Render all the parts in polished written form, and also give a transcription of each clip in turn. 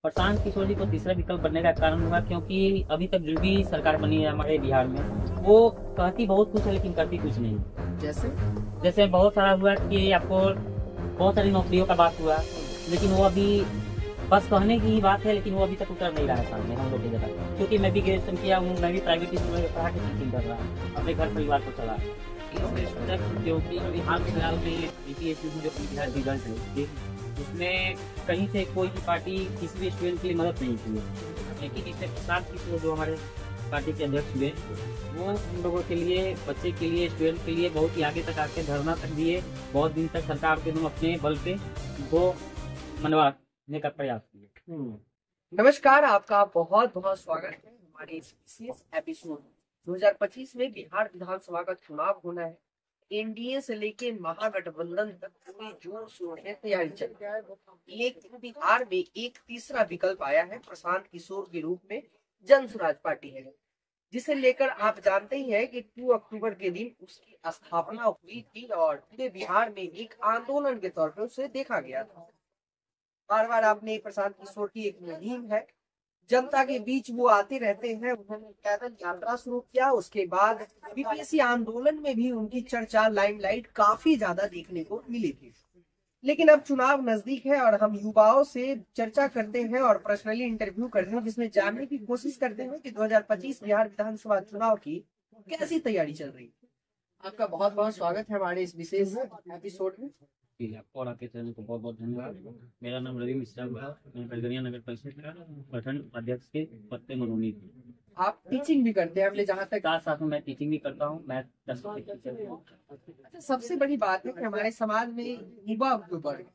प्रशांत किशोर जी को तीसरा विकल्प बनने का कारण हुआ क्योंकि अभी तक जो भी सरकार बनी है हमारे बिहार में, वो कहती बहुत कुछ है लेकिन करती कुछ नहीं। जैसे जैसे बहुत सारा हुआ कि आपको बहुत सारी नौकरियों का बात हुआ, लेकिन वो अभी बस कहने की ही बात है, लेकिन वो अभी तक उतर नहीं रहा है सामने हम लोग की जगह। क्योंकि मैं भी ग्रेजुएशन किया हूँ, मैं भी प्राइवेट स्कूल में पढ़ा के टीचिंग कर रहा हूँ, अपने घर परिवार को चला। क्योंकि अभी हाल फिलहाल में बीपीएससी में जो बिहार रिजल्ट है, उसमें कहीं से कोई भी पार्टी किसी भी स्टूडेंट के लिए मदद नहीं की है। लेकिन इससे प्रशांत किशोर जो हमारे पार्टी के अध्यक्ष हुए, वो हम लोगों के लिए, बच्चे के लिए, स्टूडेंट के लिए बहुत ही आगे तक आके धरना तक दिए। बहुत दिन तक सरकार के अपने बल पे वो मनवाने का प्रयास किए। नमस्कार, आपका बहुत बहुत स्वागत है हमारे इस विशेष एपिसोड 2025 में बिहार विधानसभा का चुनाव होना है। एनडीए से लेके महागठबंधन तक पूरी जोर शोर से तैयारी चल रही है, लेकिन बिहार में एक तीसरा विकल्प आया है प्रशांत किशोर के रूप में। जन स्वराज पार्टी है, जिसे लेकर आप जानते ही हैं कि 2 अक्टूबर के दिन उसकी स्थापना हुई थी और पूरे बिहार में एक आंदोलन के तौर पर उसे देखा गया था। बार बार आपने प्रशांत किशोर की एक मुहिम है, जनता के बीच वो आते रहते हैं। उन्होंने पैदल यात्रा शुरू किया, उसके बाद बीपीएससी आंदोलन में भी उनकी चर्चा लाइमलाइट काफी ज्यादा देखने को मिली थी। लेकिन अब चुनाव नजदीक है और हम युवाओं से चर्चा करते हैं और पर्सनली इंटरव्यू करते हैं, जिसमें जानने की कोशिश करते हैं कि 2025 बिहार विधानसभा चुनाव की कैसी तैयारी चल रही है। आपका बहुत बहुत स्वागत है हमारे इस विशेष एपिसोड में। आपको और आपके चैनल को बहुत बहुत धन्यवाद। मेरा नाम रवि मिश्रा हुआ, मैं खगड़िया नगर परिषद का प्रखंड अध्यक्ष के पद पे मनोनीत हूँ। आप टीचिंग भी करते हैं, हमने जहाँ तक साथ साथ में मैं टीचिंग भी करता हूँ। मैं 10वीं टीचर हूँ। अच्छा, सबसे बड़ी बात है कि हमारे समाज में युवा वर्ग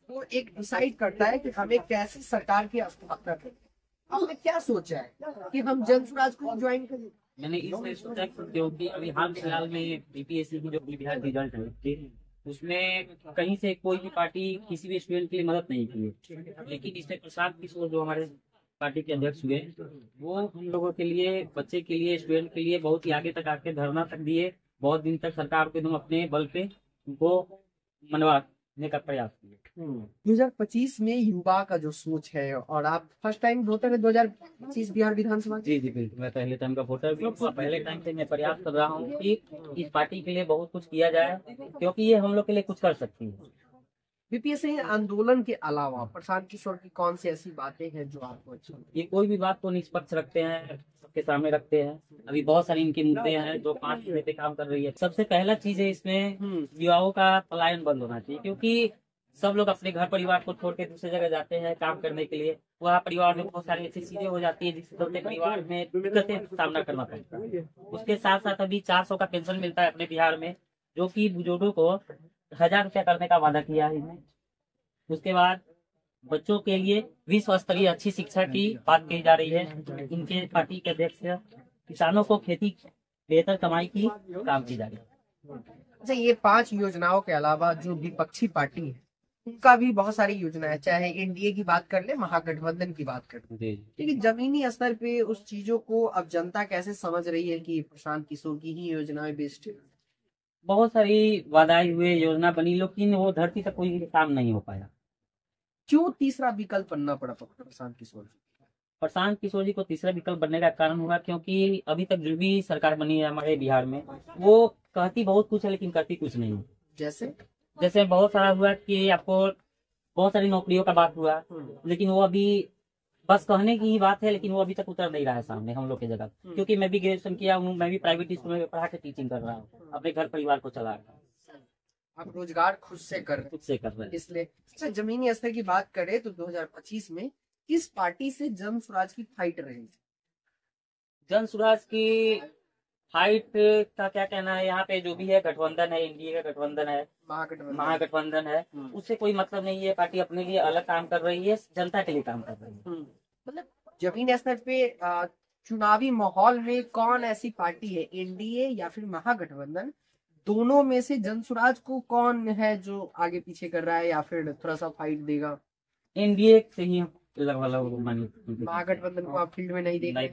वो एक डिसाइड करता है कि हमें कैसी सरकार की स्थापना करनी है। आपने क्या सोचा है कि हम जन स्वराज को ज्वाइन करें? मैंने इसलिए सोचा क्योंकि अभी हाल फिलहाल में बीपीएससी की जो बिहार रिजल्ट है, उसमें कहीं से कोई भी पार्टी किसी भी स्टूडेंट के लिए मदद नहीं की है। लेकिन इसमें प्रशांत किशोर जो हमारे पार्टी के अध्यक्ष हुए, वो हम लोगों के लिए, बच्चे के लिए, स्टूडेंट के लिए बहुत ही आगे तक आके धरना तक दिए। बहुत दिन तक सरकार को अपने बल पे उनको मनवाने का प्रयास किए। 2025 में युवा का जो सोच है, और आप फर्स्ट टाइम वोटर है 2025 बिहार विधानसभा। जी जी बिल्कुल, मैं पहले टाइम का वोटर भी हूँ। पहले टाइम से मैं प्रयास कर रहा हूँ कि इस पार्टी के लिए बहुत कुछ किया जाए, क्योंकि ये हम लोग के लिए कुछ कर सकती है। बीपीएससी आंदोलन के अलावा प्रशांत किशोर की कौन सी ऐसी बातें हैं जो आपको अच्छी लगती ये कोई भी बात को निष्पक्ष रखते हैं, सबके सामने रखते हैं। अभी बहुत सारे इनके मुद्दे हैं जो 5 महीने पे काम कर रही है। सबसे पहला चीज है इसमें युवाओं का पलायन बंद होना चाहिए, क्योंकि सब लोग अपने घर परिवार को छोड़ के दूसरी जगह जाते हैं काम करने के लिए। वहाँ परिवार में बहुत सारी ऐसी चीजें हो जाती है जिससे सबके परिवार में दिक्कतें सामना करना पड़ता है। उसके साथ साथ अभी 400 का पेंशन मिलता है अपने बिहार में, जो कि बुजुर्गों को 1000 रुपया करने का वादा किया है इन्हें। उसके बाद बच्चों के लिए विश्व स्तरीय अच्छी शिक्षा की बात की जा रही है। इनके पार्टी के अध्यक्ष किसानों को खेती बेहतर कमाई की काम की जा रही है। अच्छा, ये 5 योजनाओं के अलावा जो विपक्षी पार्टी है उनका भी बहुत सारी योजना है, चाहे एनडीए की बात कर ले, महागठबंधन की बात कर ले, लेकिन जमीनी स्तर पे उस चीजों को अब जनता कैसे समझ रही है कि प्रशांत किशोर की ही योजनाएं बेस्ट है? बहुत सारी वादाएं हुए, योजना बनी, लेकिन वो धरती तक कोई काम नहीं हो पाया। क्यों तीसरा विकल्प बनना पड़ा प्रशांत किशोर? प्रशांत किशोर जी को तीसरा विकल्प बनने का कारण हुआ क्योंकि अभी तक जो भी सरकार बनी है हमारे बिहार में, वो कहती बहुत कुछ है लेकिन करती कुछ नहीं। जैसे बहुत सारा हुआ कि आपको बहुत सारी नौकरियों का बात हुआ, लेकिन वो अभी बस कहने की ही बात है, लेकिन वो अभी तक उतर नहीं रहा है सामने हम लोग की जगह। क्योंकि मैं भी ग्रेजुएशन किया हूँ, मैं भी प्राइवेट स्कूल में पढ़ा के टीचिंग कर रहा हूँ, अपने घर परिवार को चला रहा हूँ। आप रोजगार खुद से कर रहे हैं इसलिए। अच्छा, जमीनी स्तर की बात करें तो 2025 में किस पार्टी से जन स्वराज की फाइट रहेगी? जन स्वराज की फाइट का क्या कहना है, यहाँ पे जो भी है गठबंधन है, एनडीए का गठबंधन है, महागठबंधन है, उससे कोई मतलब नहीं है। पार्टी अपने लिए अलग काम कर रही है, जनता के लिए काम कर रही है। मतलब जमीनी स्तर पे चुनावी माहौल में कौन ऐसी पार्टी है, एनडीए या फिर महागठबंधन, दोनों में से जन स्वराज को कौन है जो आगे पीछे कर रहा है या फिर थोड़ा सा फाइट देगा? एनडीए से ही महागठबंधन को आप फील्ड में नहीं देख रहे?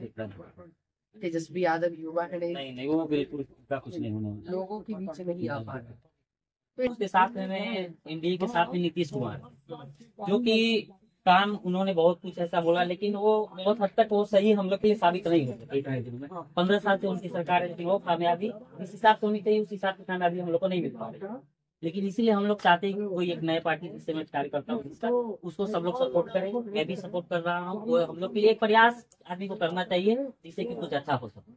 तेजस्वी यादव युवा है, नहीं वो बिल्कुल कुछ नहीं होने, लोगों के बीच नहीं आ पा रहे। तो उसके साथ में एनडीए के साथ में नीतीश कुमार, जो कि काम उन्होंने बहुत कुछ ऐसा बोला, लेकिन वो बहुत हद तक वो सही हम लोग के लिए साबित नहीं हो सके। 15 साल से उनकी सरकार है, लेकिन वो कामयाबी इस हिसाब से होनी चाहिए, उस हिसाब से कामयाबी हम लोग को नहीं मिल पा रही। लेकिन इसीलिए हम लोग चाहते हैं कि कोई एक नए पार्टी जिससे मैं कार्य करता हूँ उसको सब लोग सपोर्ट करें। मैं भी सपोर्ट कर रहा हूँ। वो हम लोग के लिए एक प्रयास आदमी को करना चाहिए जिससे कि कुछ अच्छा हो सके।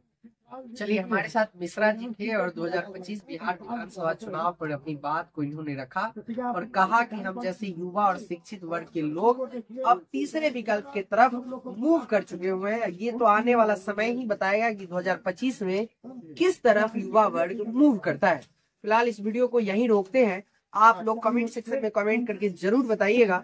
चलिए, हमारे साथ मिश्रा जी थे और 2025 बिहार विधानसभा चुनाव पर अपनी बात को इन्होंने रखा और कहा कि हम जैसे युवा और शिक्षित वर्ग के लोग अब तीसरे विकल्प की तरफ मूव कर चुके हुए हैं। ये तो आने वाला समय ही बताएगा कि 2025 में किस तरफ युवा वर्ग मूव करता है। फिलहाल इस वीडियो को यहीं रोकते हैं। आप लोग कमेंट सेक्शन में कमेंट करके जरूर बताइएगा